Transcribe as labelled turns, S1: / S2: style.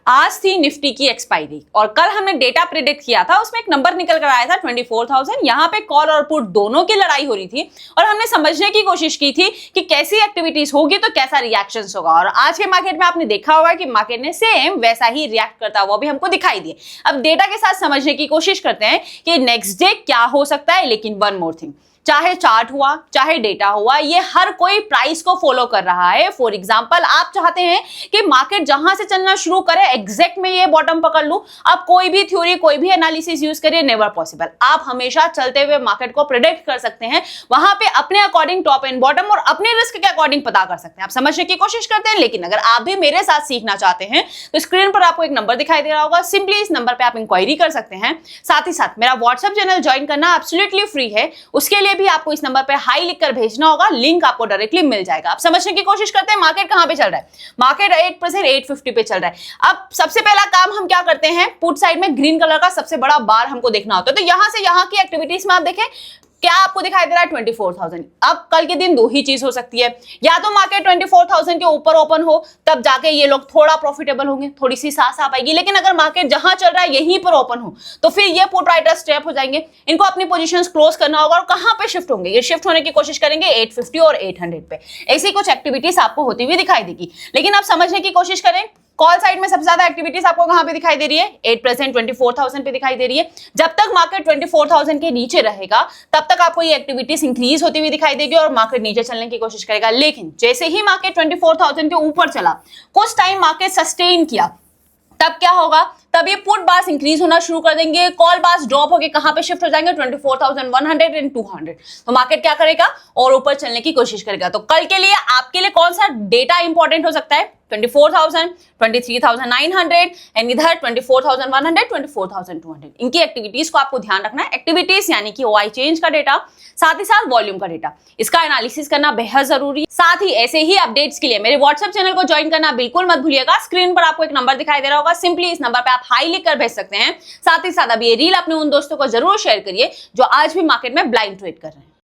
S1: आज थी निफ्टी की एक्सपायरी और कल हमने डेटा प्रेडिक्ट किया था, उसमें एक नंबर निकल कर आया था 24,000। यहाँ पे कॉल और पुट दोनों की लड़ाई हो रही थी और हमने समझने की कोशिश की थी कि कैसी एक्टिविटीज होगी तो कैसा रिएक्शन होगा। और आज के मार्केट में आपने देखा होगा कि मार्केट ने सेम वैसा ही रिएक्ट करता हुआ भी हमको दिखाई दिए। अब डेटा के साथ समझने की कोशिश करते हैं कि नेक्स्ट डे क्या हो सकता है। लेकिन वन मोर थिंग, चाहे चार्ट हुआ चाहे डेटा हुआ, ये हर कोई प्राइस को फॉलो कर रहा है। फॉर एग्जांपल, आप चाहते हैं कि मार्केट जहां से चलना शुरू करे एग्जैक्ट में ये बॉटम पकड़ लूं, आप कोई भी थ्योरी कोई भी एनालिसिस यूज करिए, नेवर पॉसिबल। आप हमेशा चलते हुए मार्केट को प्रेडिक्ट कर सकते हैं, वहां पे अपने अकॉर्डिंग टॉप एंड बॉटम और अपने रिस्क के अकॉर्डिंग पता कर सकते हैं। आप समझने की कोशिश करते हैं। लेकिन अगर आप भी मेरे साथ सीखना चाहते हैं तो स्क्रीन पर आपको एक नंबर दिखाई दे रहा होगा, सिंपली इस नंबर पर आप इंक्वायरी कर सकते हैं। साथ ही साथ मेरा व्हाट्सएप चैनल ज्वाइन करना एब्सोल्युटली फ्री है, उसके लिए भी आपको इस नंबर पर हाई लिखकर भेजना होगा, लिंक आपको डायरेक्टली मिल जाएगा। आप समझने की कोशिश करते हैं मार्केट कहां पे चल रहा है। मार्केट 8% 850 पे चल रहा है। अब सबसे पहला काम हम क्या करते हैं, पुट साइड में ग्रीन कलर का सबसे बड़ा बार हमको देखना होता है। तो यहां से यहां की एक्टिविटीज में आप देखें क्या आपको दिखाई दे रहा है 24,000। अब कल के दिन दो ही चीज हो सकती है, या तो मार्केट 24,000 के ऊपर ओपन हो, तब जाके ये लोग थोड़ा प्रॉफिटेबल होंगे, थोड़ी सी सांस आ पाएगी। लेकिन अगर मार्केट जहां चल रहा है यहीं पर ओपन हो तो फिर ये पुट राइटर स्टेप हो जाएंगे, इनको अपनी पोजीशंस क्लोज करना होगा। और कहां पे शिफ्ट होंगे, ये शिफ्ट होने की कोशिश करेंगे 850 और 800 पे। ऐसी कुछ एक्टिविटीज आपको होती हुई दिखाई देगी। लेकिन आप समझने की कोशिश करें, कॉल साइड में सबसे ज्यादा एक्टिविटीज आपको कहां पे दिखाई दे रही है, 8% 24,000 पे दिखाई दे रही है। जब तक मार्केट 24,000 के नीचे रहेगा तब तक आपको ये एक्टिविटीज इंक्रीज होती हुई दिखाई देगी और मार्केट नीचे चलने की कोशिश करेगा। लेकिन जैसे ही मार्केट 24,000 के ऊपर चला, कुछ टाइम मार्केट सस्टेन किया, तब क्या होगा, तब ये पुट बार्स इंक्रीज होना शुरू कर देंगे, कॉल बार्स ड्रॉप होके कहां पे शिफ्ट हो जाएंगे 24,100 एंड 200। तो मार्केट क्या करेगा और ऊपर चलने की कोशिश करेगा। तो कल के लिए आपके लिए कौन सा डेटा इंपॉर्टेंट हो सकता है, 24,000, 23,900 एंड इधर 24,100, 24,200। इनकी एक्टिविटीज को आपको ध्यान रखना है। एक्टिविटीज यानी कि ओआई चेंज का डेटा, साथ ही साथ वॉल्यूम का डेटा, इसका एनालिसिस करना बेहद जरूरी है। साथ ही ऐसे ही अपडेट्स के लिए मेरे व्हाट्सएप चैनल को ज्वाइन करना बिल्कुल मत भूलिएगा। स्क्रीन पर आपको एक नंबर दिखाई दे रहा होगा, सिंपली इस नंबर पे आप हाई लिखकर भेज सकते हैं। साथ ही साथ अभी ये रील अपने उन दोस्तों को जरूर शेयर करिए जो आज भी मार्केट में ब्लाइंड ट्रेड कर रहे हैं।